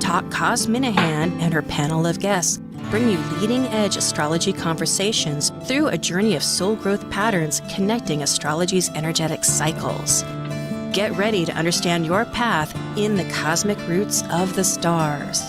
Talk Cos Minahan and her panel of guests bring you leading-edge astrology conversations through a journey of soul growth patterns connecting astrology's energetic cycles. Get ready to understand your path in the cosmic roots of the stars.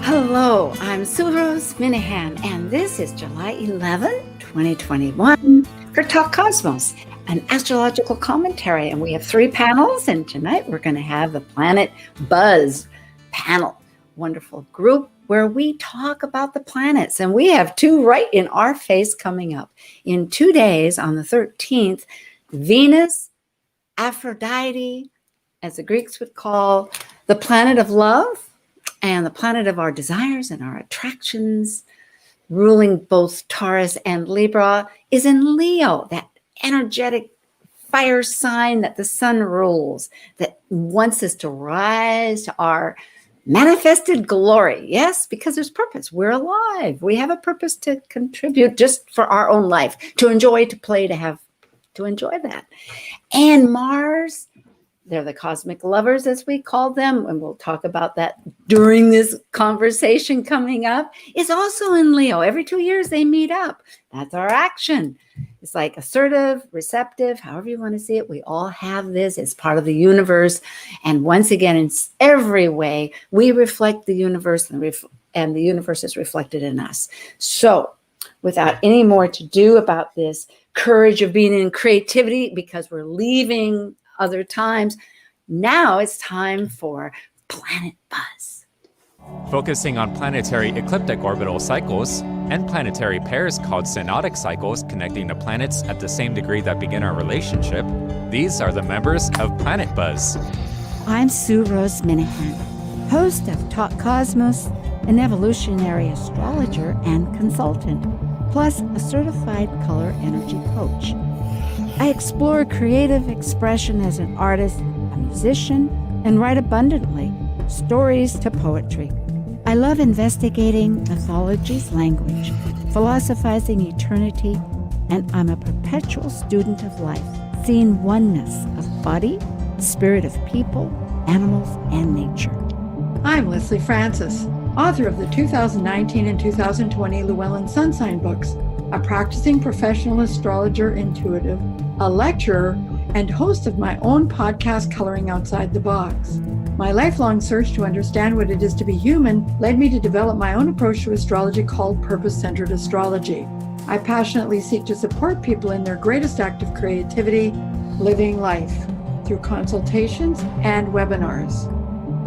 Hello, I'm Sue Rose Minahan, and this is July 11, 2021 for Talk Cosmos, an astrological commentary. And we have 3 panels, and tonight we're going to have the Planet Buzz panel. Wonderful group where we talk about the planets, and we have 2 right in our face coming up. In 2 days, on the 13th, Venus, Aphrodite, as the Greeks would call the planet of love, and the planet of our desires and our attractions, ruling both Taurus and Libra, is in Leo, that energetic fire sign that the sun rules, that wants us to rise to our manifested glory. Yes, because there's purpose. We're alive. We have a purpose to contribute just for our own life, to enjoy, to play, to enjoy that. And Mars, they're the cosmic lovers, as we call them, and we'll talk about that during this conversation coming up, is also in Leo. Every 2 years they meet up. That's our action. It's like assertive, receptive, however you want to see it. We all have this. It's part of the universe. And once again, in every way, we reflect the universe, and the universe is reflected in us. So without any more to do about this courage of being in creativity, because we're leaving other times, now it's time for Planet Buzz. Focusing on planetary ecliptic orbital cycles and planetary pairs called synodic cycles connecting the planets at the same degree that begin our relationship, these are the members of Planet Buzz. I'm Sue Rose Minahan, host of Talk Cosmos, an evolutionary astrologer and consultant, plus a certified color energy coach. I explore creative expression as an artist, a musician, and write abundantly, stories to poetry. I love investigating mythology's language, philosophizing eternity, and I'm a perpetual student of life, seeing oneness of body, spirit of people, animals, and nature. I'm Lesley Francis, author of the 2019 and 2020 Llewellyn Sun Sign books, a practicing professional astrologer intuitive, a lecturer, and host of my own podcast, Coloring Outside the Box. My lifelong search to understand what it is to be human led me to develop my own approach to astrology called purpose-centered astrology. I passionately seek to support people in their greatest act of creativity, living life, through consultations and webinars.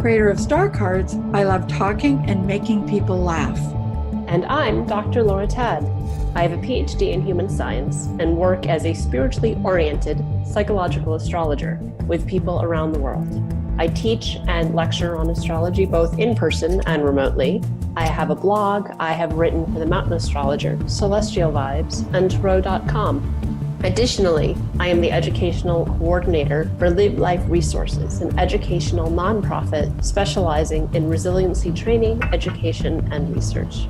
Creator of star cards, I love talking and making people laugh. And I'm Dr. Laura Tad. I have a PhD in human science and work as a spiritually oriented psychological astrologer with people around the world. I teach and lecture on astrology both in person and remotely. I have a blog. I have written for the Mountain Astrologer, Celestial Vibes, and Tarot.com. Additionally, I am the educational coordinator for Live Life Resources, an educational nonprofit specializing in resiliency training, education, and research.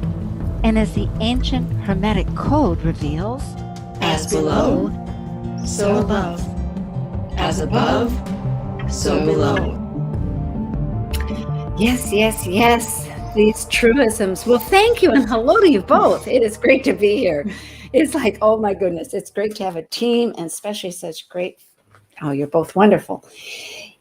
And as the ancient Hermetic code reveals, as below, so above. As above, so below. Yes, yes, yes. These truisms. Well, thank you, and hello to you both. It is great to be here. It's like, oh my goodness, it's great to have a team, and especially such great, oh, you're both wonderful.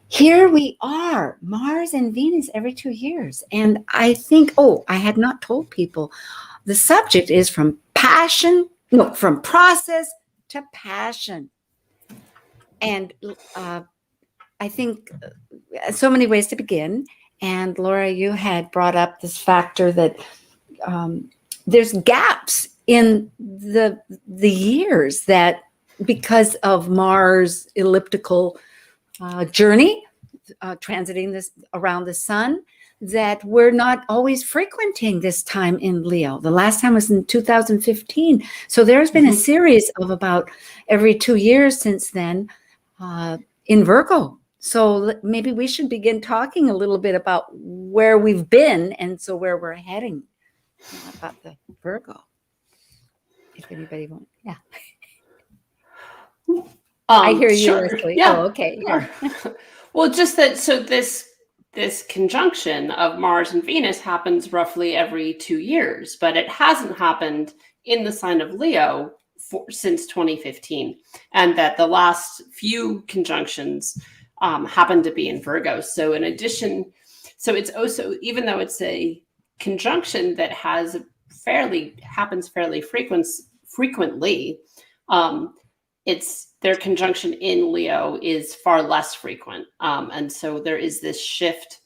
Here we are, Mars and Venus every 2 years. And I think, I had not told people, the subject is from process to passion. And I think so many ways to begin. And Laura, you had brought up this factor that there's gaps in the years that because of Mars' elliptical journey, transiting this around the sun, that we're not always frequenting this time in Leo. The last time was in 2015. So there's been a series of about every 2 years since then in Virgo. So maybe we should begin talking a little bit about where we've been and so where we're heading about the Virgo. If anybody wants, yeah. I hear you, Sure. Lesley. Yeah. Oh, okay. Yeah. Sure. Well, just that. So this conjunction of Mars and Venus happens roughly every 2 years, but it hasn't happened in the sign of Leo since 2015, and that the last few conjunctions happen to be in Virgo. So in addition, so it's also, even though it's a conjunction that happens fairly frequently, it's their conjunction in Leo is far less frequent. And so there is this shift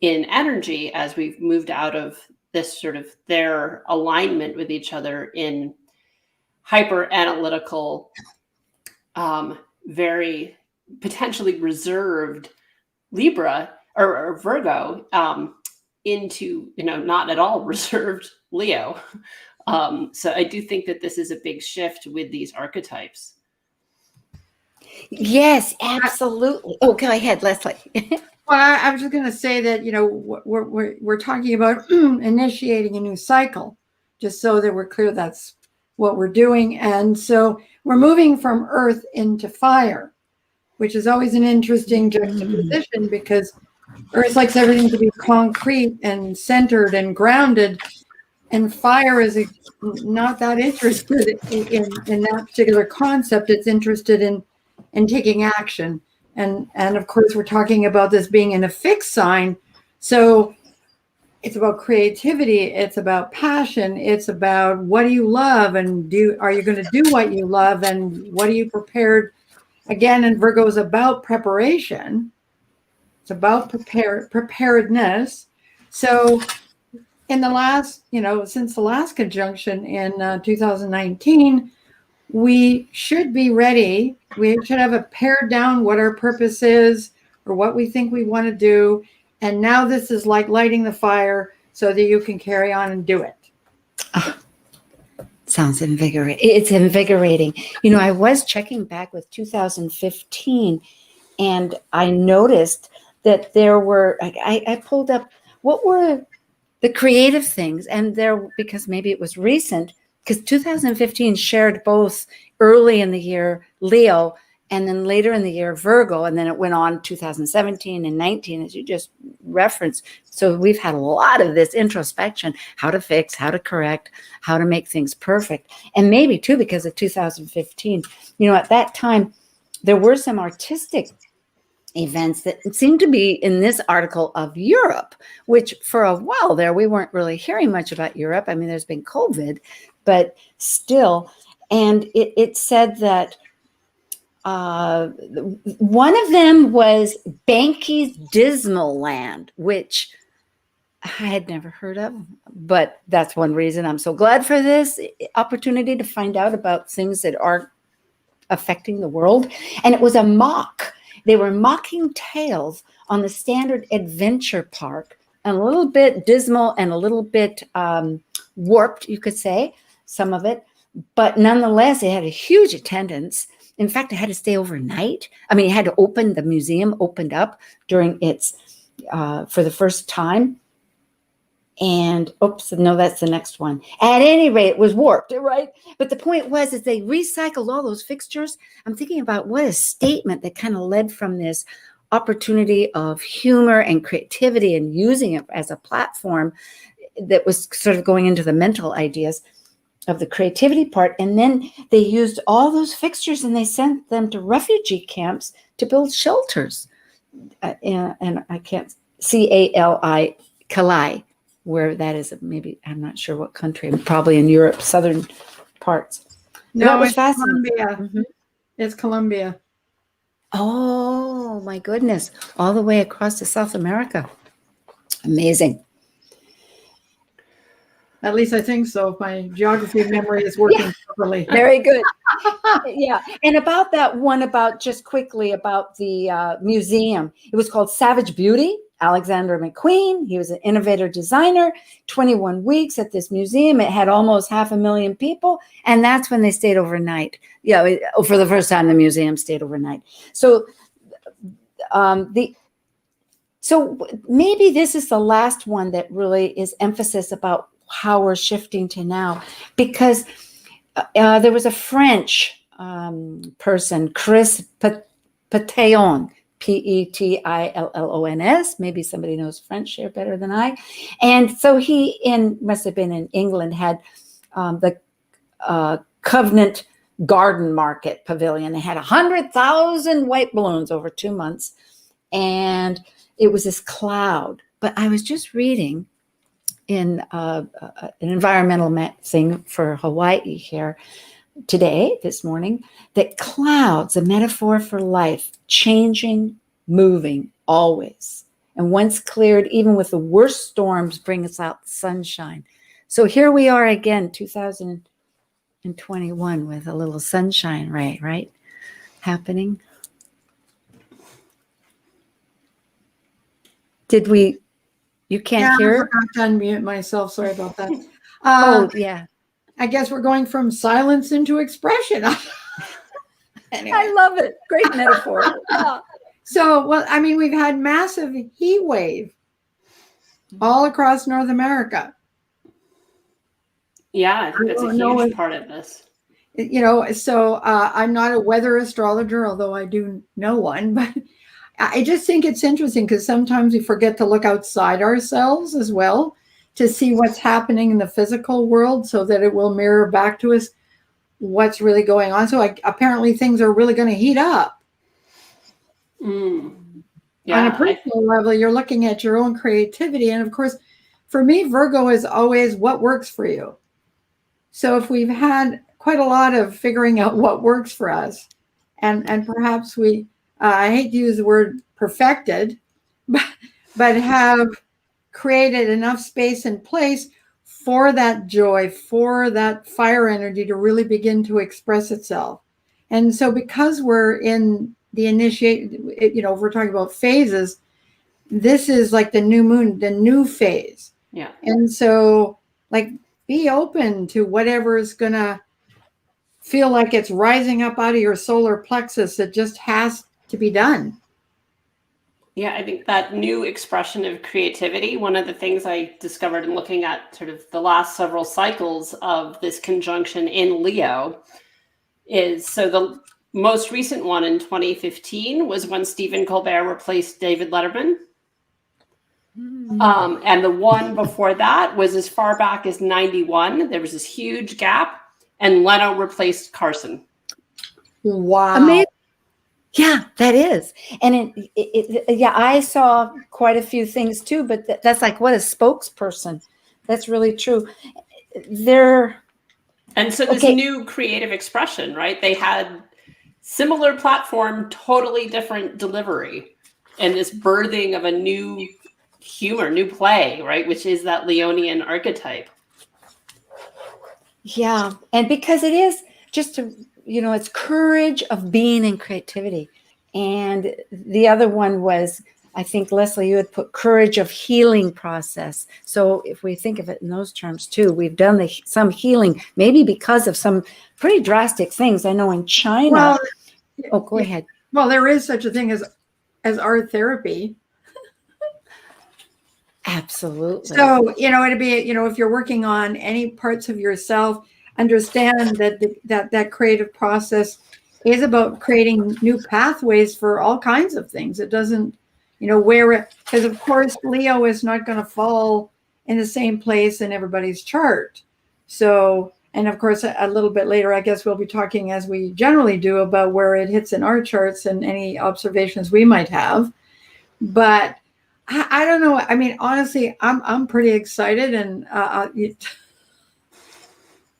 in energy as we've moved out of this sort of their alignment with each other in hyper analytical, very potentially reserved Libra or Virgo, into, not at all reserved Leo. So I do think that this is a big shift with these archetypes. Yes, absolutely. Oh, go ahead, Lesley. Well, I was just going to say that, we're talking about initiating a new cycle, just so that we're clear that's what we're doing. And so we're moving from earth into fire, which is always an interesting juxtaposition, because earth likes everything to be concrete and centered and grounded, and fire is not that interested in that particular concept. It's interested in taking action. And of course, we're talking about this being in a fixed sign. So it's about creativity. It's about passion. It's about, what do you love? And are you going to do what you love? And what are you prepared? Again, and Virgo is about preparation. It's about preparedness. So in the last, since the last conjunction in 2019, we should be ready. We should have pared down what our purpose is or what we think we want to do. And now this is like lighting the fire so that you can carry on and do it. Sounds invigorating. It's invigorating. I was checking back with 2015, and I noticed that there were, I pulled up what were the creative things, and because maybe it was recent, because 2015 shared both early in the year Leo and then later in the year Virgo, and then it went on 2017 and 19, as you just referenced. So we've had a lot of this introspection, how to fix, how to correct, how to make things perfect. And maybe too, because of 2015, at that time, there were some artistic events that seemed to be in this article of Europe, which for a while there, we weren't really hearing much about Europe. I mean, there's been COVID, but still. And it said that one of them was Banky's Dismal Land, which I had never heard of, but that's one reason I'm so glad for this opportunity to find out about things that are affecting the world. And it was a mock. They were mocking tales on the standard adventure park, a little bit dismal and a little bit warped, you could say, some of it. But nonetheless, it had a huge attendance. In fact, it had to stay overnight. I mean, it had to open, the museum opened up during its, for the first time. And oops, no, that's the next one. At any rate, it was warped, right? But the point was, is they recycled all those fixtures. I'm thinking about what a statement that kind of led from this opportunity of humor and creativity and using it as a platform that was sort of going into the mental ideas of the creativity part. And then they used all those fixtures and they sent them to refugee camps to build shelters. And I can't, Calais, where that is, maybe, I'm not sure what country, probably in Europe, southern parts. No, that was it's fascinating. Colombia. Mm-hmm. It's Colombia. Oh my goodness, all the way across to South America. Amazing. At least I think so. If my geography memory is working properly. Very good. Yeah. And about that one, just quickly about the museum, it was called Savage Beauty. Alexander McQueen, he was an innovator designer, 21 weeks at this museum. It had almost 500,000 people. And that's when they stayed overnight. For the first time, the museum stayed overnight. So so maybe this is the last one that really is emphasis about how we're shifting to now, because there was a French person, Chris Patillon, Petillons. Maybe somebody knows French here better than I. And so he must have been in England, had the Covenant Garden Market Pavilion. They had 100,000 white balloons over 2 months. And it was this cloud. But I was just reading in an environmental thing for Hawaii here this morning, that clouds, a metaphor for life, changing, moving, always. And once cleared, even with the worst storms, bring us out the sunshine. So here we are again, 2021, with a little sunshine ray, right? Happening. You can't hear? I forgot to unmute myself. Sorry about that. Yeah. I guess we're going from silence into expression. Anyway. I love it. Great metaphor. So, we've had massive heat wave all across North America. Yeah, I think that's a huge part of this. So I'm not a weather astrologer, although I do know one, but I just think it's interesting because sometimes we forget to look outside ourselves as well to see what's happening in the physical world so that it will mirror back to us what's really going on. So apparently things are really going to heat up. Yeah, on a personal level, you're looking at your own creativity. And of course, for me, Virgo is always what works for you. So if we've had quite a lot of figuring out what works for us, and perhaps I hate to use the word perfected, but have created enough space and place for that joy, for that fire energy to really begin to express itself. And so because we're in the if we're talking about phases, this is like the new moon, the new phase. Yeah. And so be open to whatever is going to feel like it's rising up out of your solar plexus. It just has to be done. Yeah, I think that new expression of creativity, one of the things I discovered in looking at sort of the last several cycles of this conjunction in Leo is, so the most recent one in 2015 was when Stephen Colbert replaced David Letterman. And the one before that was as far back as 91. There was this huge gap, and Leno replaced Carson. Wow. Amazing. Yeah, that is. And I saw quite a few things too, but that's like, what a spokesperson. That's really true. And so this new creative expression, right? They had similar platform, totally different delivery, and this birthing of a new humor, new play, right? Which is that Leonian archetype. Yeah. And because it is just it's courage of being and creativity. And the other one was, I think, Lesley, you had put courage of healing process. So if we think of it in those terms too, we've done some healing, maybe because of some pretty drastic things. I know in China. Well, go ahead. Well, there is such a thing as art therapy. Absolutely. So, it'd be, if you're working on any parts of yourself, understand that creative process is about creating new pathways for all kinds of things. It doesn't, because of course, Leo is not going to fall in the same place in everybody's chart. So, and of course, a little bit later, I guess we'll be talking, as we generally do, about where it hits in our charts and any observations we might have. But I don't know. I mean, honestly, I'm pretty excited, and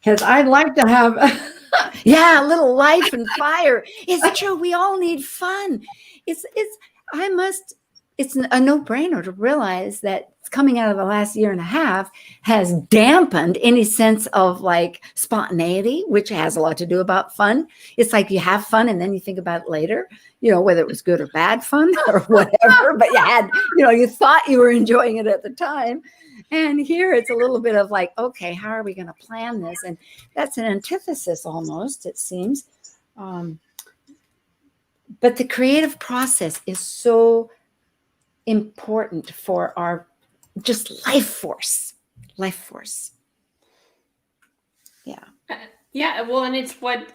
because I'd like to have a little life and fire. It's true. We all need fun. It's a no-brainer to realize that coming out of the last year and a half has dampened any sense of spontaneity, which has a lot to do about fun. It's like you have fun and then you think about it later, whether it was good or bad fun or whatever, but you thought you were enjoying it at the time. And here it's a little bit of okay, how are we going to plan this? And that's an antithesis almost, it seems. But the creative process is so important for our just life force. Yeah. Yeah. Well, and it's what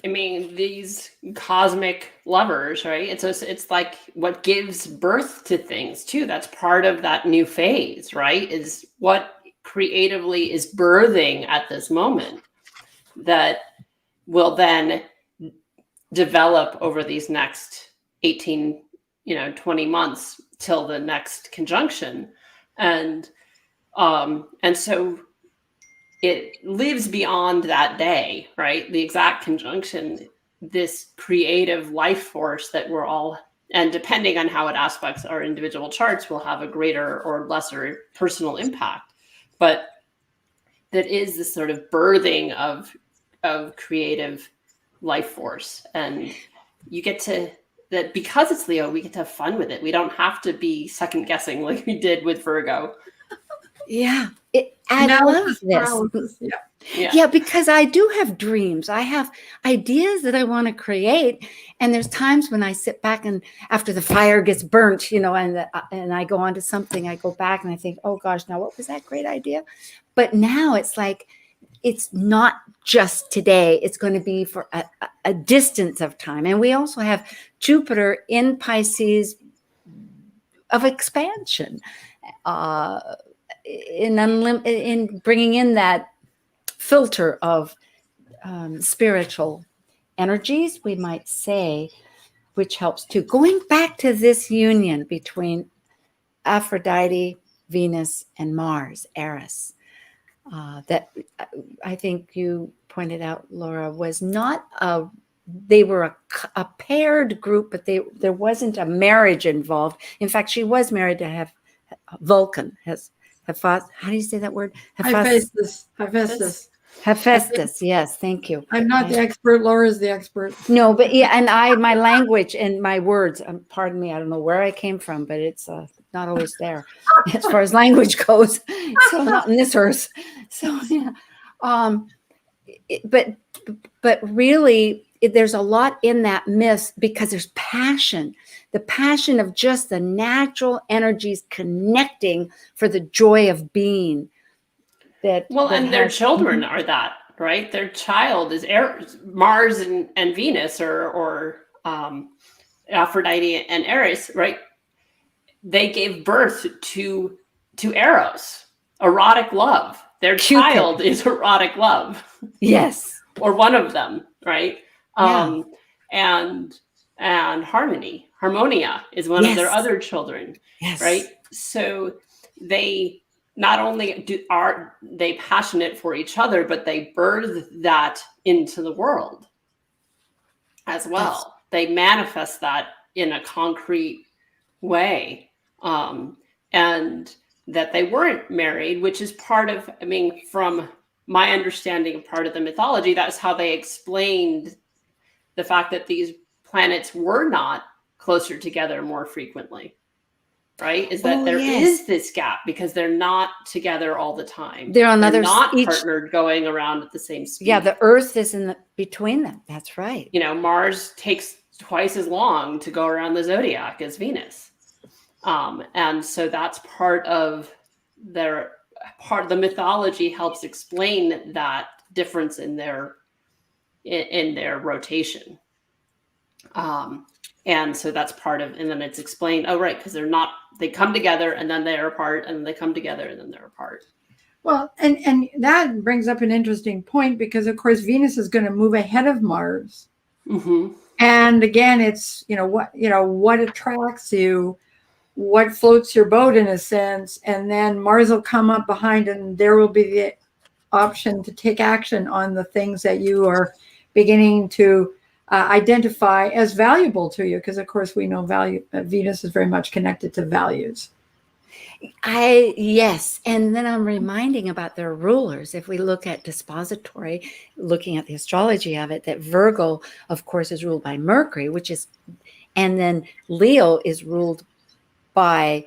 I mean, these cosmic lovers, right? It's like what gives birth to things too. That's part of that new phase, right? Is what creatively is birthing at this moment that will then develop over these next 18, 20 months till the next conjunction. And so it lives beyond that day, right? The exact conjunction, this creative life force that we're all, and depending on how it aspects our individual charts, will have a greater or lesser personal impact. But that is this sort of birthing of creative life force. And you get to, that because it's Leo, we get to have fun with it. We don't have to be second guessing like we did with Virgo. Yeah. I love this. Yeah, because I do have dreams. I have ideas that I want to create. And there's times when I sit back and after the fire gets burnt, and I go on to something, I go back and I think, oh gosh, now what was that great idea? But now it's like, it's not just today. It's going to be for a distance of time. And we also have Jupiter in Pisces of expansion, in bringing in that filter of spiritual energies, we might say, which helps too. Going back to this union between Aphrodite, Venus, and Mars, Eris, that I think you pointed out, Laura, was not they were a paired group, but there wasn't a marriage involved. In fact, she was married to Vulcan, how do you say that word? Hephaestus. Hephaestus, yes, thank you. I'm not the expert. Laura's the expert. No, but yeah, and my language and my words, pardon me, I don't know where I came from, but it's not always there as far as language goes. So not in this earth. So yeah, but really, there's a lot in that myth because there's passion. The passion of just the natural energies connecting for the joy of being. And their children are that, right? Their child is Mars and Venus, or Aphrodite and Eris, right? They gave birth to Eros, erotic love. Their child is erotic love. Yes, or one of them, right? Yeah. And Harmonia is one of their other children, right? So they not only are they passionate for each other, but they birth that into the world as well. They manifest that in a concrete way, and that they weren't married, which is part of, from my understanding of part of the mythology, that's how they explained the fact that these planets were not closer together more frequently. Right? Is that there is this gap because they're not together all the time. They're not partnered going around at the same speed. Yeah, the Earth is between them. That's right. Mars takes twice as long to go around the zodiac as Venus. And so that's part of the mythology helps explain that difference in their rotation. And so that's part of, and then it's explained, because they come together and then they're apart, and they come together and then they're apart. Well, and that brings up an interesting point because, of course, Venus is going to move ahead of Mars. Mm-hmm. And again, it's, what attracts you, what floats your boat in a sense. And then Mars will come up behind and there will be the option to take action on the things that you are beginning to identify as valuable to you, because of course we know Venus is very much connected to values. Yes, and then I'm reminding about their rulers. If we look at dispository, looking at the astrology of it, that Virgo, of course, is ruled by Mercury, and then Leo is ruled by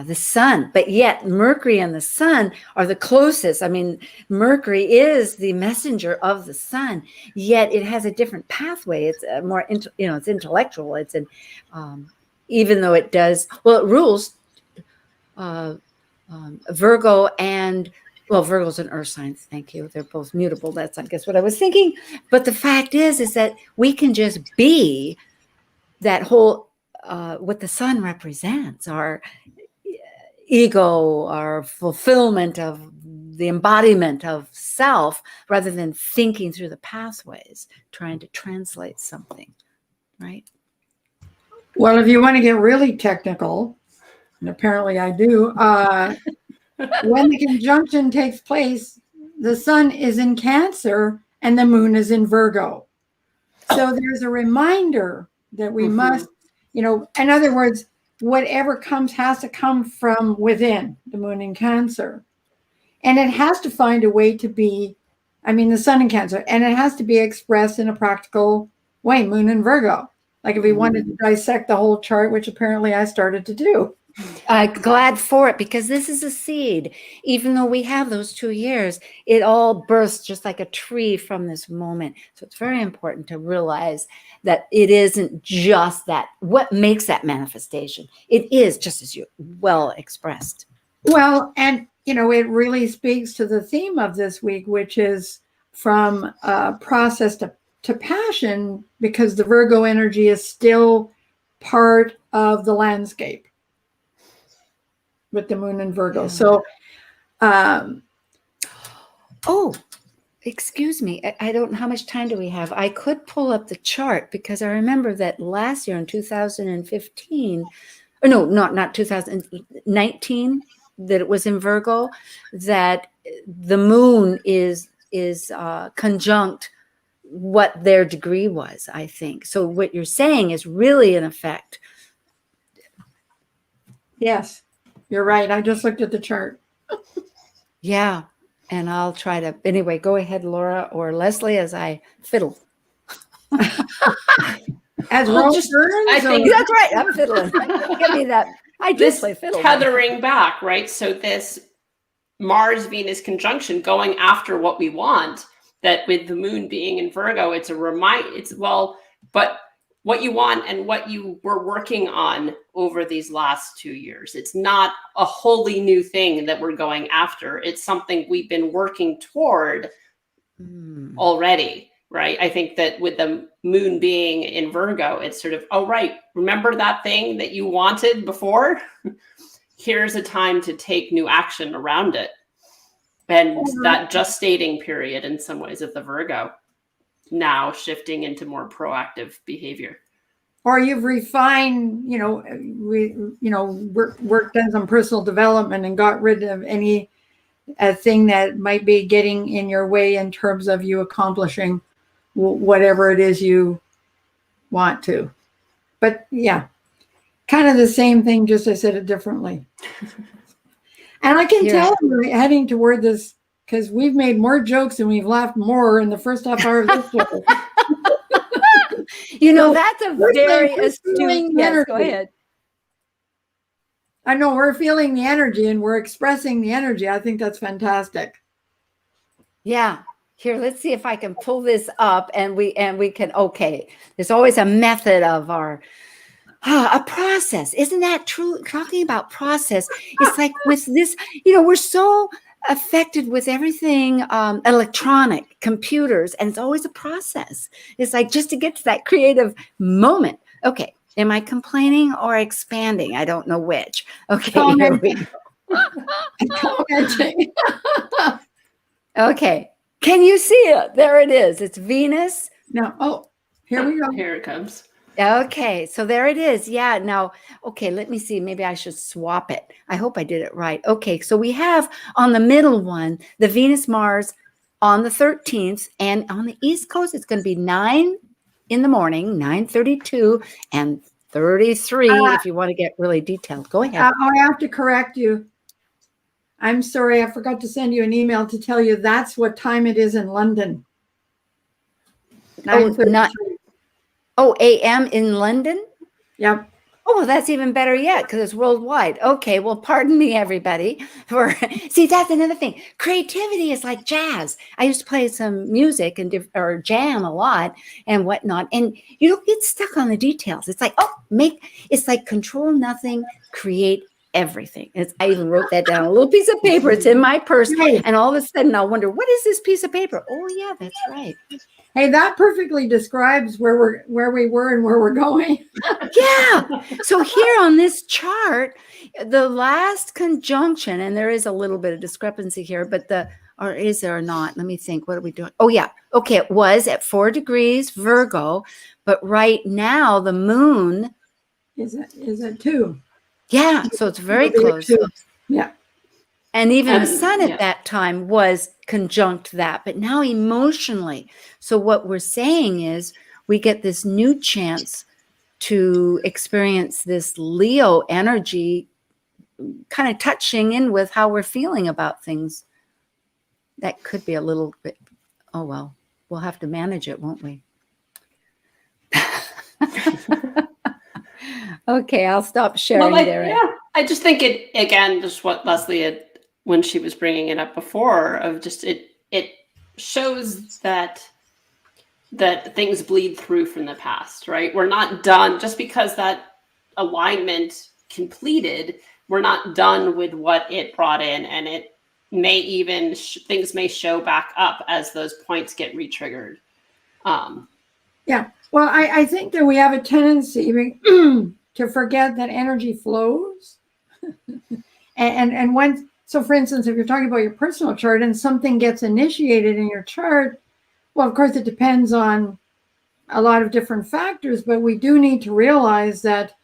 the sun, but yet Mercury and the sun are the closest. Mercury is the messenger of the sun, yet it has a different pathway. It's more, it's intellectual. It's even though it rules Virgo and Well, Virgo's and Earth signs. Thank you. They're both mutable. That's, I guess, what I was thinking. But the fact is that we can just be that whole, what the sun represents, our ego, our fulfillment of the embodiment of self, rather than thinking through the pathways, trying to translate something, right? Well, if you want to get really technical, and apparently I do, when the conjunction takes place, the sun is in Cancer and the moon is in Virgo. So there's a reminder that we must, in other words, whatever comes has to come from within, the moon in Cancer. And it has to find a way to be, the sun in Cancer, and it has to be expressed in a practical way, moon in Virgo. Like if we wanted to dissect the whole chart, which apparently I started to do. I'm glad for it, because this is a seed. Even though we have those 2 years, it all bursts just like a tree from this moment. So it's very important to realize that it isn't just that. What makes that manifestation? It is, just as you well expressed. Well, and, it really speaks to the theme of this week, which is from process to passion, because the Virgo energy is still part of the landscape with the moon in Virgo. Yeah. So, excuse me. I don't know how much time do we have. I could pull up the chart, because I remember that last year in 2015, or no, not 2019, that it was in Virgo, that the moon is conjunct what their degree was, I think. So what you're saying is really in effect. Yes. You're right. I just looked at the chart. Yeah. And I'll try to, anyway, go ahead, Laura or Lesley, as I fiddle. As well, I think that's right. I'm fiddling. Give me that. I just play fiddle. Tethering back, right? So this Mars-Venus conjunction going after what we want, that with the moon being in Virgo, it's a reminder. But what you want and what you were working on over these last 2 years. It's not a wholly new thing that we're going after. It's something we've been working toward already, right? I think that with the moon being in Virgo, it's sort of, oh, right, remember that thing that you wanted before? Here's a time to take new action around it. And that gestating period in some ways of the Virgo, now shifting into more proactive behavior. Or you've refined, worked on some personal development and got rid of any thing that might be getting in your way in terms of you accomplishing whatever it is you want to. But yeah, kind of the same thing, just I said it differently. And I can tell we're heading toward this, because we've made more jokes and we've laughed more in the first half hour of this show. That's a very astute. Yes, go ahead. I know we're feeling the energy and we're expressing the energy. I think that's fantastic. Yeah. Here, let's see if I can pull this up, and we can. Okay, there's always a method of our a process. Isn't that true? Talking about process, it's like with this. We're so affected with everything electronic, computers, and it's always a process. It's like just to get to that creative moment. Okay, am I complaining or expanding? I don't know which. Okay, here we go. Okay, can you see it? There it is. It's Venus. No. Oh, here we go. Here it comes. Okay, so there it is. Yeah, now, okay, let me see. Maybe I should swap it. I hope I did it right. Okay, so we have on the middle one, the Venus-Mars on the 13th, and on the East Coast, it's going to be 9 in the morning, 9:32, and 33 if you want to get really detailed. Go ahead. I have to correct you. I'm sorry, I forgot to send you an email to tell you that's what time it is in London. 9:32. AM in London? Yep. Oh, that's even better yet, because it's worldwide. Okay, well, pardon me, everybody. See, that's another thing. Creativity is like jazz. I used to play some music or jam a lot and whatnot, and you don't get stuck on the details. It's like, it's like control nothing, create everything. I even wrote that down on a little piece of paper. It's in my purse. Right. And all of a sudden I'll wonder, what is this piece of paper? Oh yeah, that's right. Hey, that perfectly describes where we were and where we're going. Yeah. So here on this chart, the last conjunction, and there is a little bit of discrepancy here, but or is there or not? Let me think. What are we doing? Oh yeah. Okay. It was at 4 degrees Virgo, but right now the moon. Is it 2? Yeah. So it's very It'll be close. 2. Yeah. And even the sun at yeah. that time was conjunct that, but now emotionally. So what we're saying is we get this new chance to experience this Leo energy kind of touching in with how we're feeling about things. That could be a little bit, oh, well, we'll have to manage it, won't we? Okay, I'll stop sharing there. Yeah, I just think it, again, just what Lesley had, when she was bringing it up before, of just it shows that things bleed through from the past, right? We're not done just because that alignment completed. We're not done with what it brought in, and it may even things may show back up as those points get re-triggered. Yeah. Well, I think that we have a tendency to forget that energy flows. and when, so for instance, if you're talking about your personal chart and something gets initiated in your chart, well, of course, it depends on a lot of different factors, but we do need to realize that,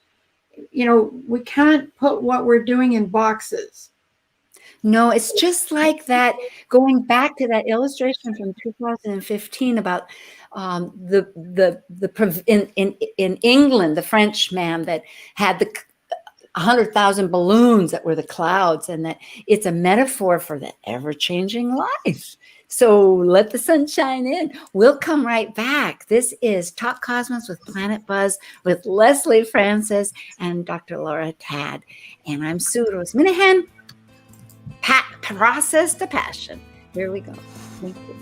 we can't put what we're doing in boxes. No, it's just like that, going back to that illustration from 2015 about in England, the French man that had the 100,000 balloons that were the clouds, and that it's a metaphor for the ever-changing life. So let the sun shine in. We'll come right back. This is Talk Cosmos with Planet Buzz with Lesley Francis and Dr. Laura Tad. And I'm Sue Rose Minahan. Process to passion. Here we go. Thank you.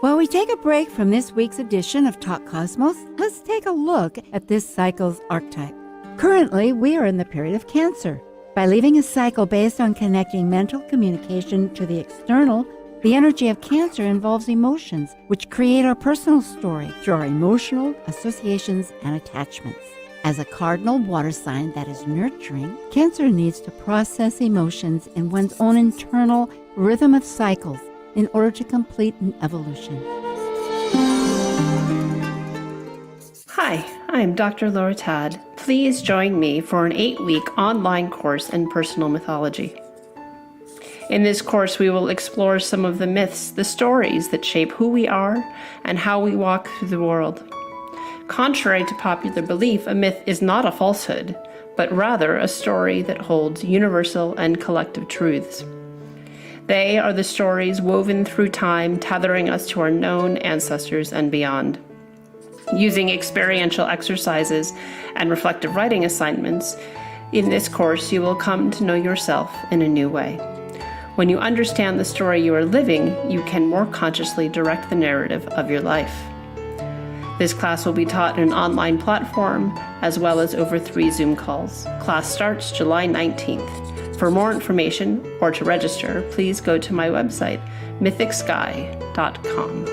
While we take a break from this week's edition of Talk Cosmos, let's take a look at this cycle's archetype. Currently, we are in the period of Cancer. By leaving a cycle based on connecting mental communication to the external, the energy of Cancer involves emotions, which create our personal story through our emotional associations and attachments. As a cardinal water sign that is nurturing, Cancer needs to process emotions in one's own internal rhythm of cycles in order to complete an evolution. Hi, I'm Dr. Laura Tad. Please join me for an 8-week online course in personal mythology. In this course, we will explore some of the myths, the stories that shape who we are and how we walk through the world. Contrary to popular belief, a myth is not a falsehood, but rather a story that holds universal and collective truths. They are the stories woven through time, tethering us to our known ancestors and beyond. Using experiential exercises and reflective writing assignments, in this course you will come to know yourself in a new way. When you understand the story you are living, you can more consciously direct the narrative of your life. This class will be taught in an online platform, as well as over 3 Zoom calls. Class starts July 19th. For more information or to register, please go to my website, mythicsky.com.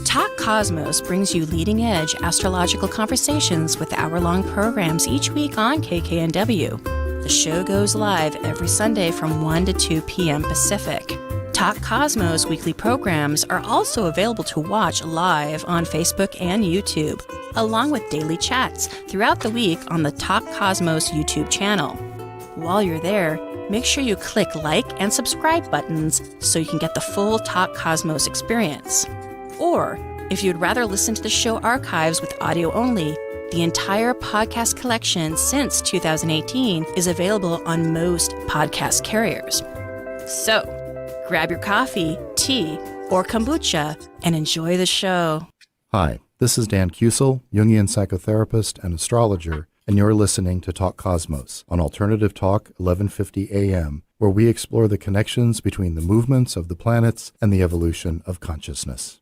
Talk Cosmos brings you leading-edge astrological conversations with hour-long programs each week on KKNW. The show goes live every Sunday from 1 to 2 p.m. Pacific. Talk Cosmos weekly programs are also available to watch live on Facebook and YouTube, along with daily chats throughout the week on the Talk Cosmos YouTube channel. While you're there, make sure you click like and subscribe buttons so you can get the full Talk Cosmos experience. Or, if you'd rather listen to the show archives with audio only, the entire podcast collection since 2018 is available on most podcast carriers. So, grab your coffee, tea, or kombucha and enjoy the show. Hi, this is Dan Kusel, Jungian psychotherapist and astrologer, and you're listening to Talk Cosmos on Alternative Talk 1150 AM, where we explore the connections between the movements of the planets and the evolution of consciousness.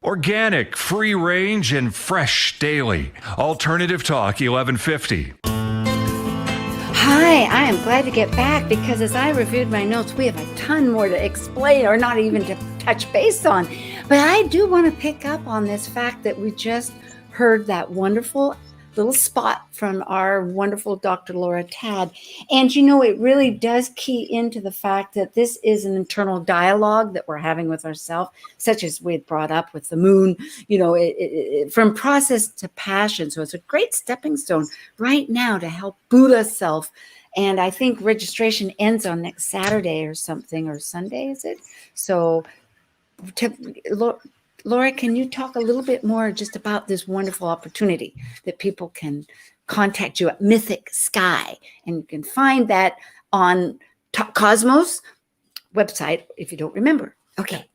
Organic, free range, and fresh daily. Alternative Talk 1150. Hi, I am glad to get back because as I reviewed my notes, we have a ton more to explain or not even to touch base on. But I do want to pick up on this fact that we just heard that wonderful little spot from our wonderful Dr. Laura Tad. And you know, it really does key into the fact that this is an internal dialogue that we're having with ourselves, such as we had brought up with the moon, you know, from process to passion. So it's a great stepping stone right now to help Buddha self. And I think registration ends on next Saturday or something, or Sunday, is it? So Laura, can you talk a little bit more just about this wonderful opportunity that people can contact you at Mythic Sky? And you can find that on Cosmos website if you don't remember. Okay.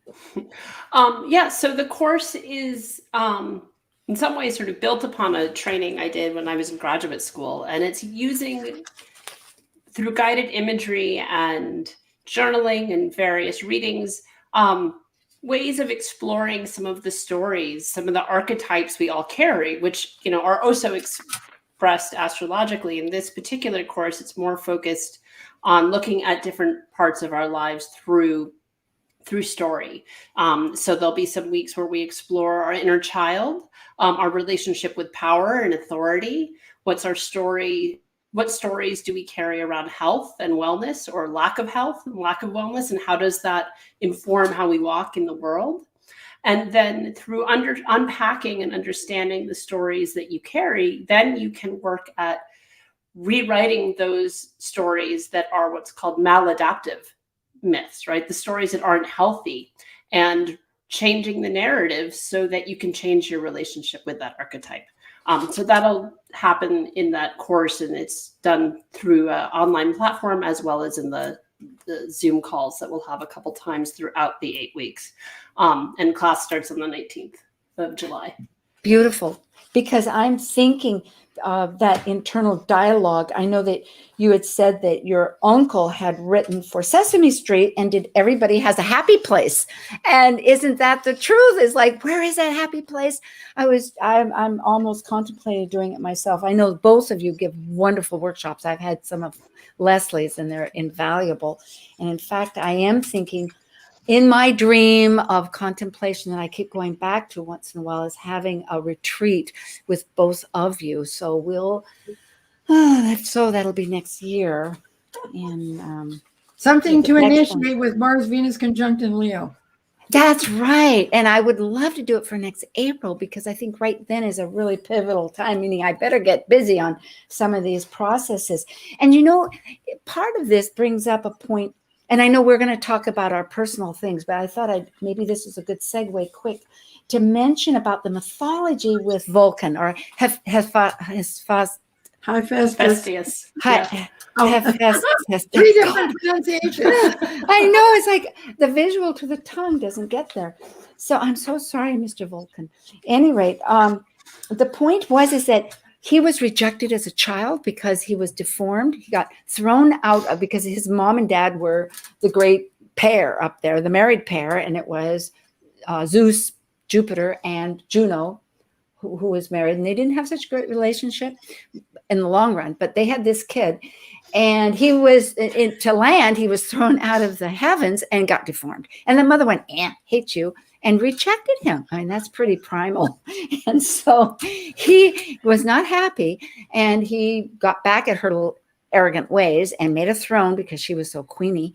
So the course is in some ways sort of built upon a training I did when I was in graduate school. And it's using, through guided imagery and journaling and various readings, ways of exploring some of the stories, some of the archetypes we all carry, which, you know, are also expressed astrologically. In this particular course, it's more focused on looking at different parts of our lives through story. So there'll be some weeks where we explore our inner child, our relationship with power and authority. What's our story? What stories do we carry around health and wellness, or lack of health and lack of wellness? And how does that inform how we walk in the world? And then through unpacking and understanding the stories that you carry, then you can work at rewriting those stories that are what's called maladaptive myths, right? The stories that aren't healthy, and changing the narrative so that you can change your relationship with that archetype. So that'll happen in that course, and it's done through an online platform as well as in the Zoom calls that we'll have a couple times throughout the 8 weeks. And class starts on the 19th of July. Beautiful. Because I'm thinking that internal dialogue. I know that you had said that your uncle had written for Sesame Street and did Everybody Has a Happy Place. And isn't that the truth? It's like, where is that happy place? I'm almost contemplating doing it myself. I know both of you give wonderful workshops. I've had some of Lesley's and they're invaluable. And in fact, I am thinking in my dream of contemplation that I keep going back to once in a while is having a retreat with both of you. So that'll be next year. And something to initiate with Mars Venus conjunct in Leo. That's right. And I would love to do it for next April, because I think right then is a really pivotal time, meaning I better get busy on some of these processes. And you know, part of this brings up a point. And I know we're going to talk about our personal things, but I thought maybe this is a good segue quick to mention about the mythology with Vulcan, or Hephaestus. Hephaestus. Hephaestus. Three different pronunciations. I know, it's like the visual to the tongue doesn't get there. So I'm so sorry, Mr. Vulcan. At any rate, the point is that he was rejected as a child because he was deformed. He got thrown out because his mom and dad were the great pair up there, the married pair, and it was Zeus, Jupiter, and Juno, who was married. And they didn't have such a great relationship in the long run, but they had this kid. And he was, to land, he was thrown out of the heavens and got deformed. And the mother went, hate you, and rejected him. I mean, that's pretty primal. And so he was not happy, and he got back at her little arrogant ways and made a throne because she was so queenie,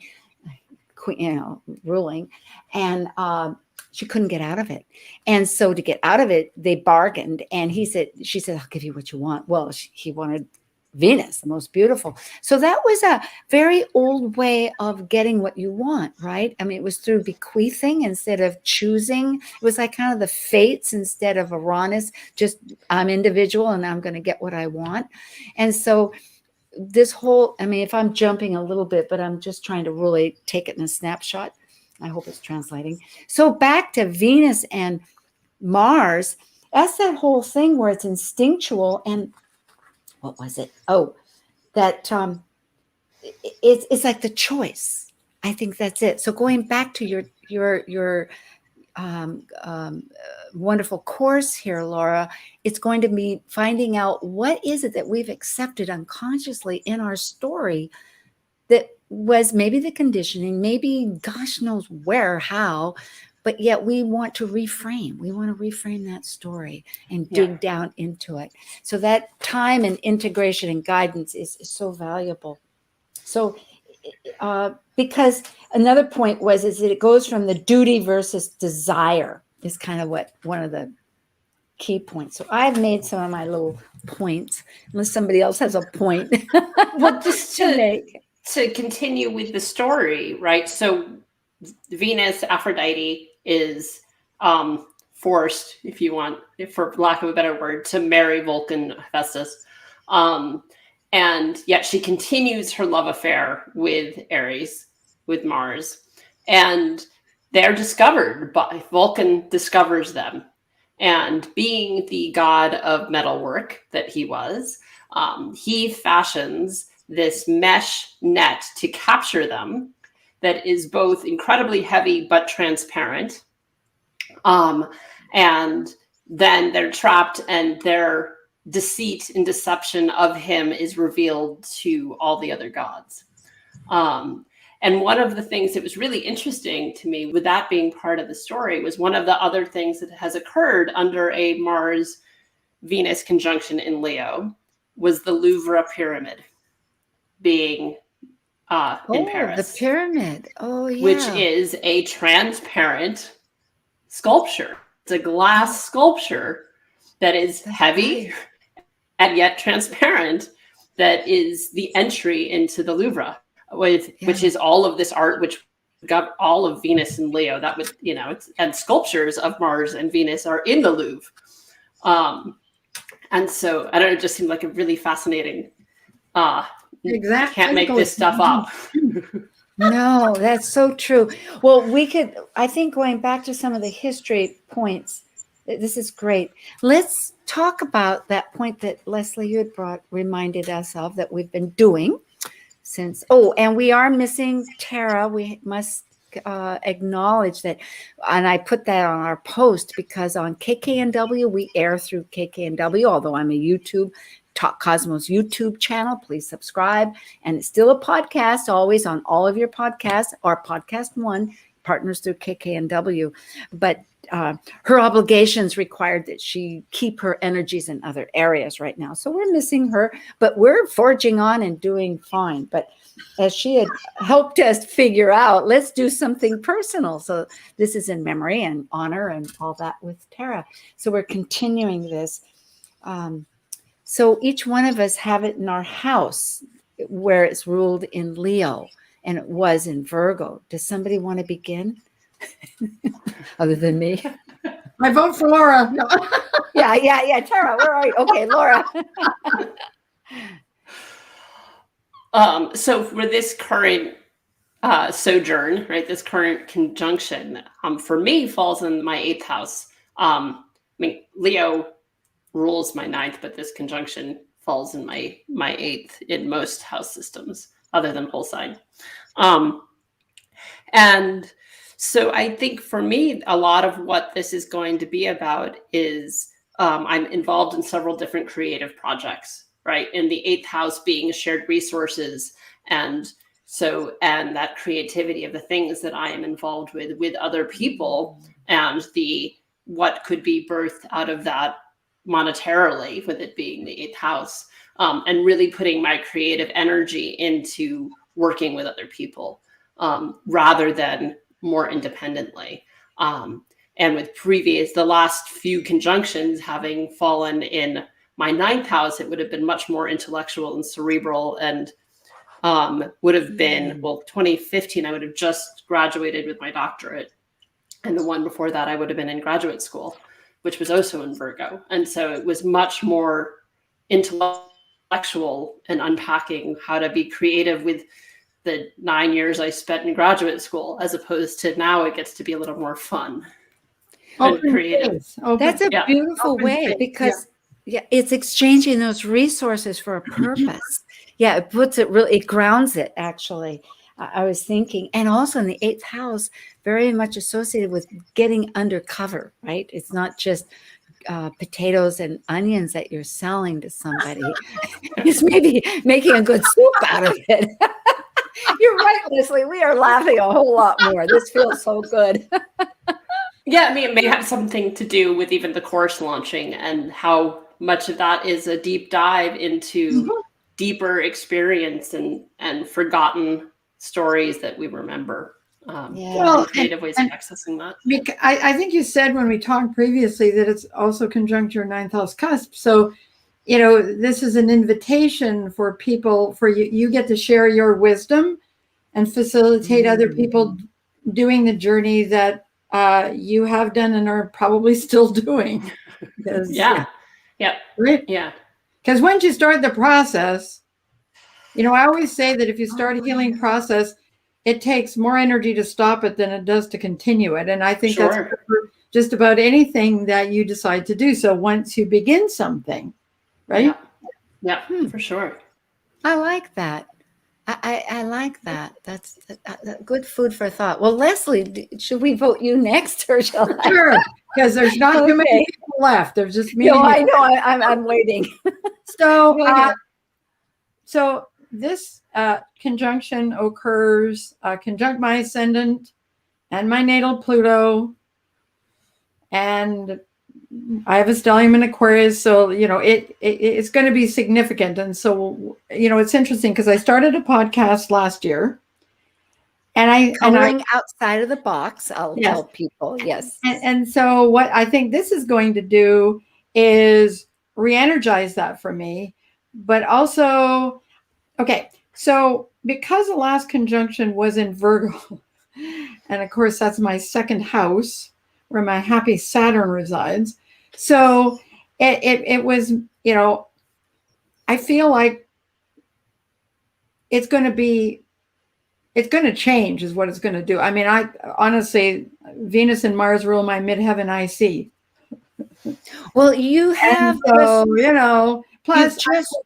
ruling. And she couldn't get out of it. And so to get out of it, they bargained. And she said, I'll give you what you want. Well, he wanted Venus, the most beautiful. So that was a very old way of getting what you want, right? I mean, it was through bequeathing instead of choosing. It was like kind of the fates instead of Uranus, just I'm individual and I'm going to get what I want. And so this whole, I mean, if I'm jumping a little bit, but I'm just trying to really take it in a snapshot. I hope it's translating. So back to Venus and Mars, that's that whole thing where it's instinctual. And what was it? Oh, that it's like the choice. I think that's it. So going back to your wonderful course here, Laura, it's going to be finding out what is it that we've accepted unconsciously in our story that was maybe the conditioning, maybe gosh knows where, how, but yet we want to reframe. We want to reframe that story and dig down into it. So that time and integration and guidance is so valuable. So because another point is that it goes from the duty versus desire is kind of what one of the key points. So I've made some of my little points, unless somebody else has a point. Well, just to continue with the story, right? So Venus, Aphrodite, is forced, if you want, for lack of a better word, to marry Vulcan Hephaestus. And yet she continues her love affair with Ares, with Mars. And they're discovered, but Vulcan discovers them. And being the god of metalwork that he was, he fashions this mesh net to capture them that is both incredibly heavy but transparent. And then they're trapped, and their deceit and deception of him is revealed to all the other gods. And one of the things that was really interesting to me with that being part of the story was one of the other things that has occurred under a Mars-Venus conjunction in Leo was the Louvre Pyramid being in Paris. The pyramid. Oh, yeah. Which is a transparent sculpture. It's a glass sculpture that is heavy and yet transparent, that is the entry into the Louvre, which is all of this art, which got all of Venus and Leo. That would, and sculptures of Mars and Venus are in the Louvre. And so, I don't know, it just seemed like a really fascinating, exactly. Can't make this stuff up. No, that's so true. Well, I think going back to some of the history points, this is great. Let's talk about that point that Lesley, you had reminded us of, that we've been doing since. Oh, and we are missing Tara. We must acknowledge that. And I put that on our post because on KKNW, we air through KKNW, although I'm a Talk Cosmos YouTube channel. Please subscribe. And it's still a podcast, always on all of your podcasts. Our podcast one partners through KKNW. But her obligations required that she keep her energies in other areas right now. So we're missing her, but we're forging on and doing fine. But as she had helped us figure out, let's do something personal. So this is in memory and honor and all that with Tara. So we're continuing this. So each one of us have it in our house where it's ruled in Leo and it was in Virgo. Does somebody want to begin? Other than me? I vote for Laura. No. Yeah. Tara, where are you? Okay, Laura. So for this current sojourn, right, this current conjunction, for me falls in my 8th house. Leo rules my 9th, but this conjunction falls in my 8th in most house systems other than pole sign. And so I think for me, a lot of what this is going to be about is I'm involved in several different creative projects, right? In the 8th house being shared resources, and that creativity of the things that I am involved with other people, and what could be birthed out of that monetarily, with it being the 8th house, and really putting my creative energy into working with other people rather than more independently. And with the last few conjunctions having fallen in my 9th house, it would have been much more intellectual and cerebral, and would have been, 2015, I would have just graduated with my doctorate. And the one before that, I would have been in graduate school, which was also in Virgo. And so it was much more intellectual and unpacking how to be creative with the 9 years I spent in graduate school, as opposed to now it gets to be a little more fun and creative. That's a beautiful way, because Yeah, it's exchanging those resources for a purpose. Yeah, it puts it really, it grounds it actually. I was thinking, and also in the eighth house, very much associated with getting undercover, right? It's not just potatoes and onions that you're selling to somebody. It's maybe making a good soup out of it. You're right, Lesley. We are laughing a whole lot more. This feels so good. Yeah, I mean, it may have something to do with even the course launching and how much of that is a deep dive into deeper experience and forgotten stories that we remember. Well, Creative ways of accessing that. I think you said when we talked previously that it's also conjunct your ninth house cusp. So, this is an invitation for people, for you. You get to share your wisdom and facilitate other people doing the journey that you have done and are probably still doing. Yeah. Right. Yeah. Because once you start the process, I always say that if you start a healing process, it takes more energy to stop it than it does to continue it. And I think that's for just about anything that you decide to do. So once you begin something, right? Yeah, for sure. I like that. I like that. That's good food for thought. Well, Lesley, should we vote you next, or shall I? Sure, because there's not too many people left. There's just me. No, I know. I'm waiting. So this conjunction occurs conjunct my ascendant and my natal Pluto, and I have a stellium in Aquarius, so it's going to be significant. And so it's interesting because I started a podcast last year, and Coloring outside of the box. I'll tell people, yes. And so what I think this is going to do is re-energize that for me, but also, okay. So because the last conjunction was in Virgo, and of course that's my second house where my happy Saturn resides. So it was, I feel like it's going to change is what it's going to do. I mean, I honestly, Venus and Mars rule my midheaven IC. Well, you have, plus just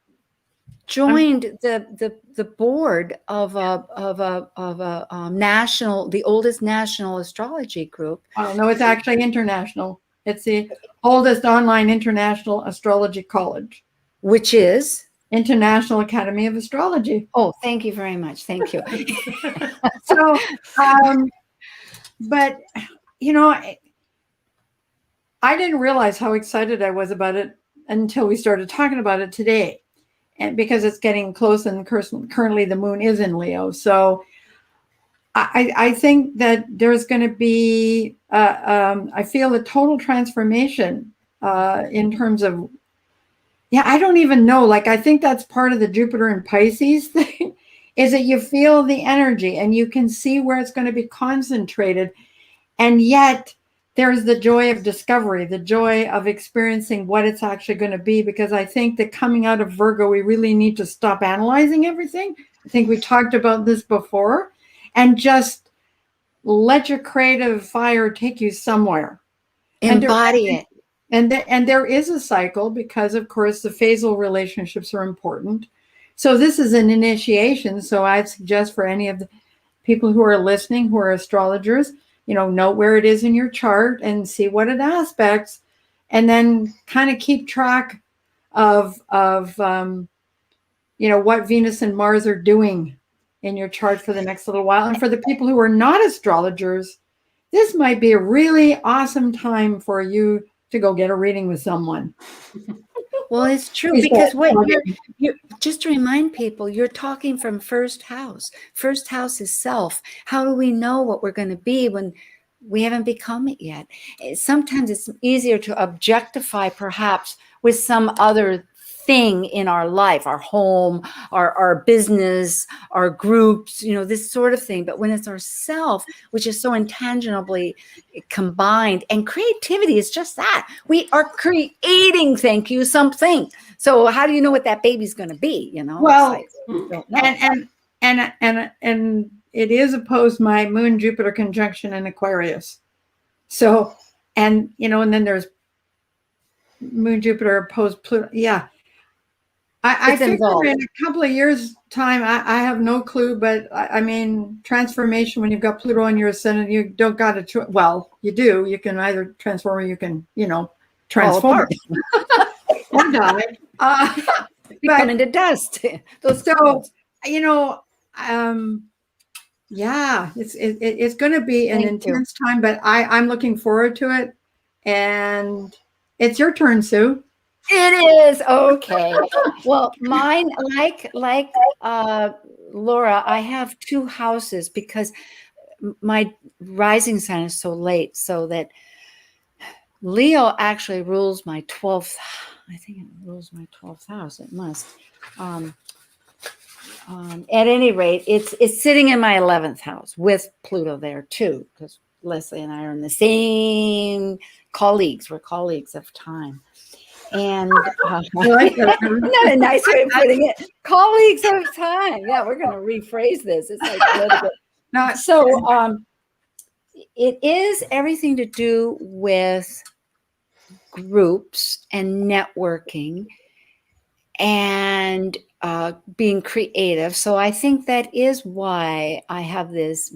joined the board of a national, the oldest national astrology group. Oh no, it's actually international. It's the oldest online international astrology college, which is International Academy of Astrology. Oh, thank you very much. Thank you. So, but I didn't realize how excited I was about it until we started talking about it today. And because it's getting close, and currently the moon is in Leo. So I think that there's going to be, I feel a total transformation in terms of, I don't even know. Like, I think that's part of the Jupiter and Pisces thing, is that you feel the energy and you can see where it's going to be concentrated. And yet there's the joy of discovery, the joy of experiencing what it's actually going to be. Because I think that coming out of Virgo, we really need to stop analyzing everything. I think we talked about this before, and just let your creative fire take you somewhere. Embody it. And there is a cycle, because of course the phasal relationships are important. So this is an initiation. So I'd suggest for any of the people who are listening, who are astrologers, note where it is in your chart and see what it aspects, and then kind of keep track of what Venus and Mars are doing in your chart for the next little while. And for the people who are not astrologers, this might be a really awesome time for you to go get a reading with someone. Well, it's true, because you're just to remind people, you're talking from first house. First house is self. How do we know what we're going to be when we haven't become it yet? Sometimes it's easier to objectify perhaps with some other thing in our life, our home, our business, our groups, this sort of thing. But when it's our self, which is so intangibly combined, and creativity is just that. We are creating, something. So how do you know what that baby's going to be? Well, and it is opposed my Moon Jupiter conjunction in Aquarius. So, and then there's Moon Jupiter opposed Pluto. Yeah. I It's figure involved. in a couple of years' time, I have no clue, but I mean, transformation, when you've got Pluto in your ascendant, you don't got to, well, you do. You can either transform or you can, transform or die. Become into dust. Those So, yeah, it's going to be an Thank you. intense time, but I'm looking forward to it. And it's your turn, Sue. It is okay. Well, mine, like Laura, I have two houses because my rising sign is so late, so that Leo actually rules my 12th. I think it rules my 12th house. It must. At any rate, it's sitting in my 11th house with Pluto there too, because Lesley and I are in the same colleagues. We're colleagues of time. And like that. not a nice way of putting it. Colleagues of time. Yeah, we're going to rephrase this. It's like a little bit. No, So it is everything to do with groups and networking and being creative. So I think that is why I have this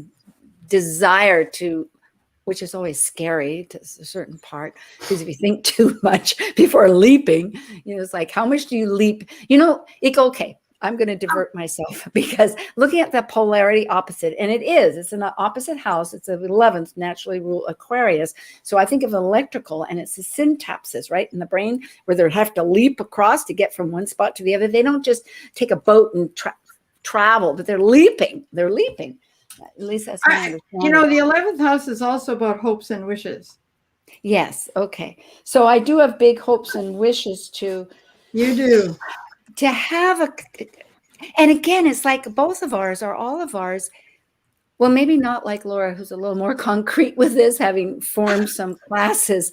desire to, which is always scary to a certain part, because if you think too much before leaping, it's like, how much do you leap? Okay, I'm going to divert myself because looking at the polarity opposite, and it's an opposite house. It's an 11th naturally rule Aquarius. So I think of electrical, and it's the synapses, right, in the brain where they have to leap across to get from one spot to the other. They don't just take a boat and travel, but they're leaping. They're leaping. At least that's my understanding. the 11th house is also about hopes and wishes. Yes. Okay. So I do have big hopes and wishes to. You do. To have and again, it's like both of ours or all of ours. Well, maybe not like Laura, who's a little more concrete with this, having formed some classes.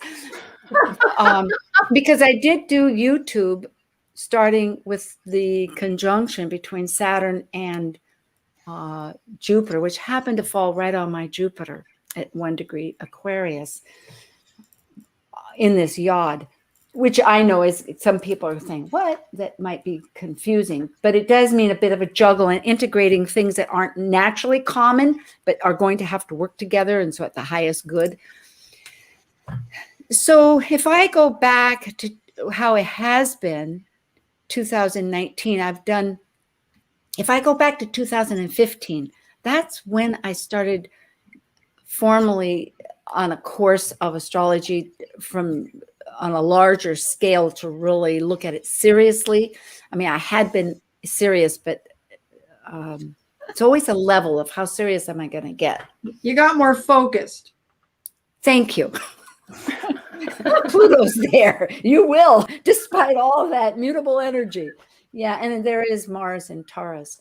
Because I did do YouTube, starting with the conjunction between Saturn and Jupiter, which happened to fall right on my Jupiter at 1 degree Aquarius in this yod, which I know is, some people are saying, what? That might be confusing, but it does mean a bit of a juggle and integrating things that aren't naturally common, but are going to have to work together. And so at the highest good. So if I go back to how it has been, 2019, if I go back to 2015, that's when I started formally on a course of astrology on a larger scale to really look at it seriously. I mean, I had been serious, but it's always a level of how serious am I going to get. You got more focused. Thank you. Pluto's there. You will, despite all that mutable energy. Yeah, and there is Mars in Taurus.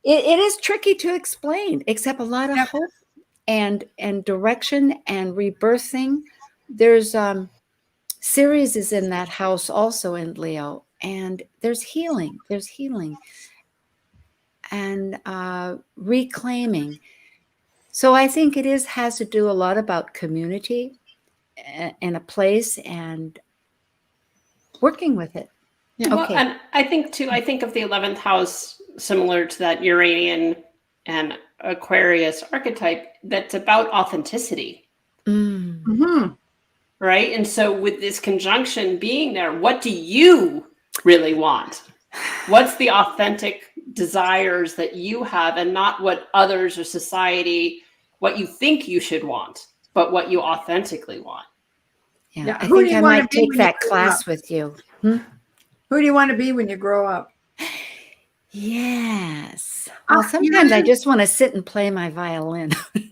It is tricky to explain, except a lot of hope and direction and rebirthing. There's Ceres is in that house also in Leo, and there's healing. There's healing and reclaiming. So I think it has to do a lot about community and a place and working with it. Yeah. Okay. Well, and I think of the 11th house similar to that Uranian and Aquarius archetype that's about authenticity. Mm-hmm. Right? And so with this conjunction being there, what do you really want? What's the authentic desires that you have, and not what others or society, what you think you should want, but what you authentically want? Yeah, I think I might take that class with you. Who do you want to be when you grow up? Well, sometimes I just want to sit and play my violin,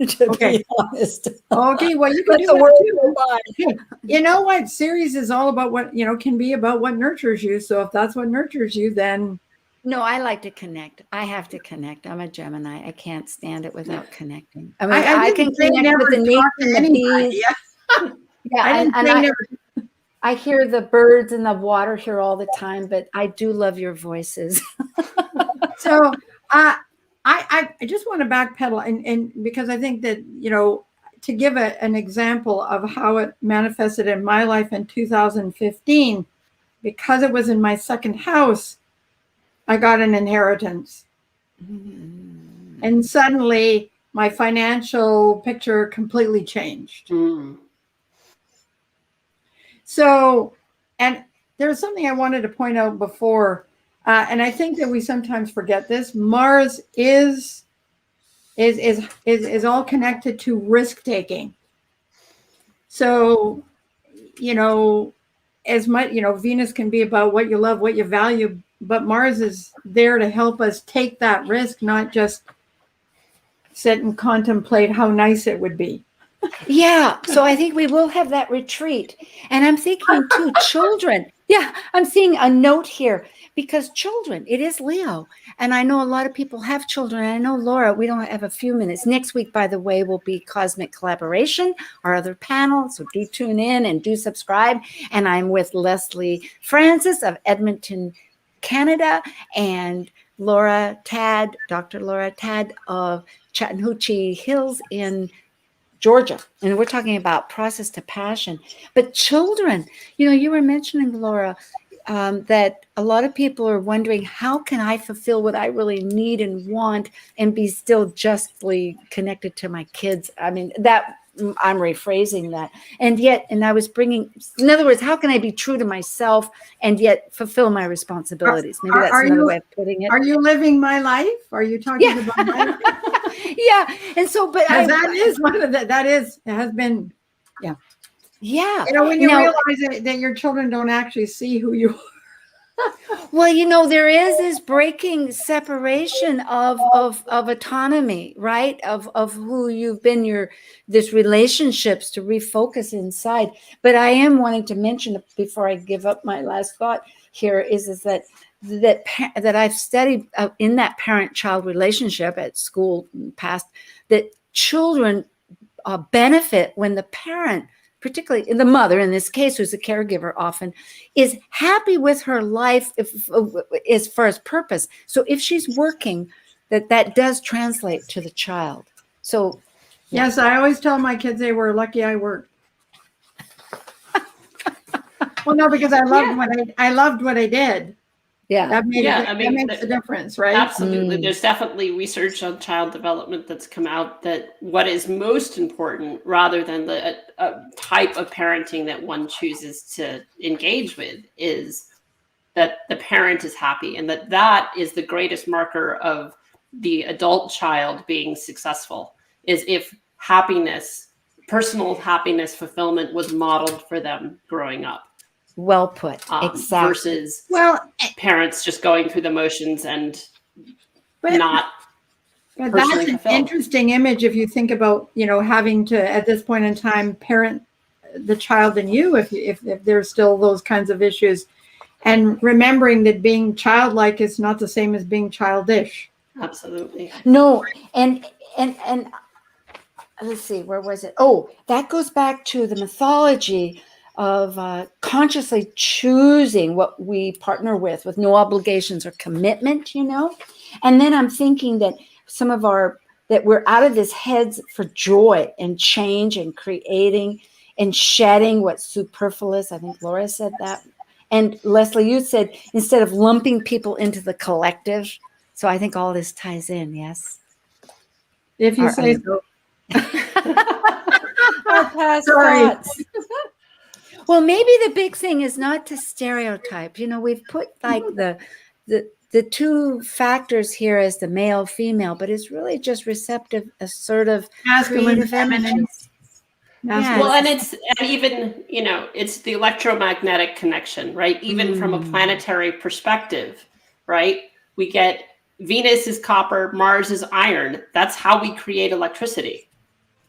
to be honest. Okay, well, you can do that too. You know what? Ceres is all about what, can be about what nurtures you. So if that's what nurtures you, then. No, I like to connect. I have to connect. I'm a Gemini. I can't stand it without connecting. I mean, I can connect with the nature and the bees. Yeah, I hear the birds in the water here all the time, but I do love your voices. So I just want to backpedal and because I think that, to give an example of how it manifested in my life in 2015, because it was in my second house, I got an inheritance. And suddenly my financial picture completely changed. So, and there's something I wanted to point out before, and I think that we sometimes forget this. Mars is all connected to risk taking. So, as much, Venus can be about what you love, what you value, but Mars is there to help us take that risk, not just sit and contemplate how nice it would be. Yeah. So I think we will have that retreat. And I'm thinking too, children. Yeah. I'm seeing a note here because children, it is Leo. And I know a lot of people have children. I know, Laura, we don't have a few minutes. Next week, by the way, will be Cosmic Collaboration, our other panel. So do tune in and do subscribe. And I'm with Lesley Francis of Edmonton, Canada, and Laura Tad, Dr. Laura Tad of Chattahoochee Hills in Georgia. And we're talking about process to passion. But children, you were mentioning, Laura, that a lot of people are wondering, how can I fulfill what I really need and want and be still justly connected to my kids? I mean, that I'm rephrasing that. And I was bringing, in other words, how can I be true to myself and yet fulfill my responsibilities? Maybe that's another way of putting it. Are you living my life? Are you talking about my life? Yeah. And so, but it has been. Yeah. When you realize that your children don't actually see who you are. Well, there is this breaking separation of autonomy, right? Of who you've been, this relationships to refocus inside. But I am wanting to mention before I give up my last thought here is that I've studied in that parent-child relationship at school past, that children benefit when the parent, particularly the mother in this case, who's a caregiver often, is happy with her life as far as purpose. So if she's working, that does translate to the child. So yes, I always tell my kids they were lucky I worked. Well, no, because I loved what I did. Yeah, that makes a difference, right? Absolutely. There's definitely research on child development that's come out that what is most important, rather than the type of parenting that one chooses to engage with, is that the parent is happy, and that is the greatest marker of the adult child being successful, is if happiness, personal happiness, fulfillment was modeled for them growing up. Well put. Exactly. Versus parents just going through the motions and not. That's an interesting image if you think about, having to, at this point in time, parent the child in you, if there's still those kinds of issues, and remembering that being childlike is not the same as being childish. Absolutely. No, and let's see, where was it? Oh, that goes back to the mythology of consciously choosing what we partner with no obligations or commitment, And then I'm thinking that that we're out of this heads for joy and change and creating and shedding what's superfluous. I think Laura said that. And Lesley, you said instead of lumping people into the collective. So I think all this ties in, yes? If you say so. Our past thoughts. Well, maybe the big thing is not to stereotype. We've put like the two factors here as the male, female, but it's really just receptive, assertive, creative energies. Yes. Well, and it's the electromagnetic connection, right? Even from a planetary perspective, right? We get Venus is copper, Mars is iron. That's how we create electricity.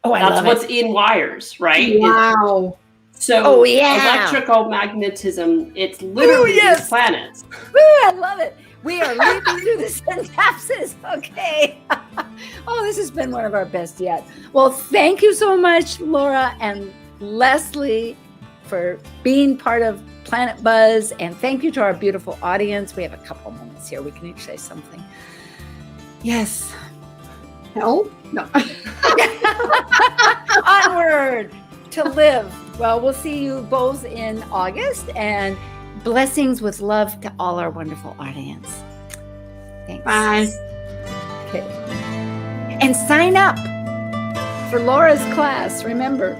Oh, that's what's in wires, right? Wow. So electrical magnetism, it's literally these planets. I love it. We are leaping through the synapses. Okay. Oh, this has been one of our best yet. Well, thank you so much, Laura and Lesley, for being part of Planet Buzz. And thank you to our beautiful audience. We have a couple moments here. We can each say something. Yes. hell? No. Onward to live. Well, we'll see you both in August, and blessings with love to all our wonderful audience. Thanks. Bye. Okay. And sign up for Laura's class, remember.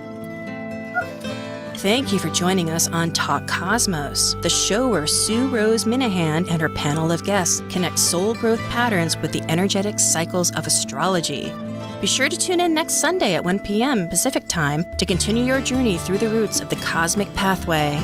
Thank you for joining us on Talk Cosmos, the show where Sue Rose Minahan and her panel of guests connect soul growth patterns with the energetic cycles of astrology. Be sure to tune in next Sunday at 1 p.m. Pacific Time to continue your journey through the roots of the cosmic pathway.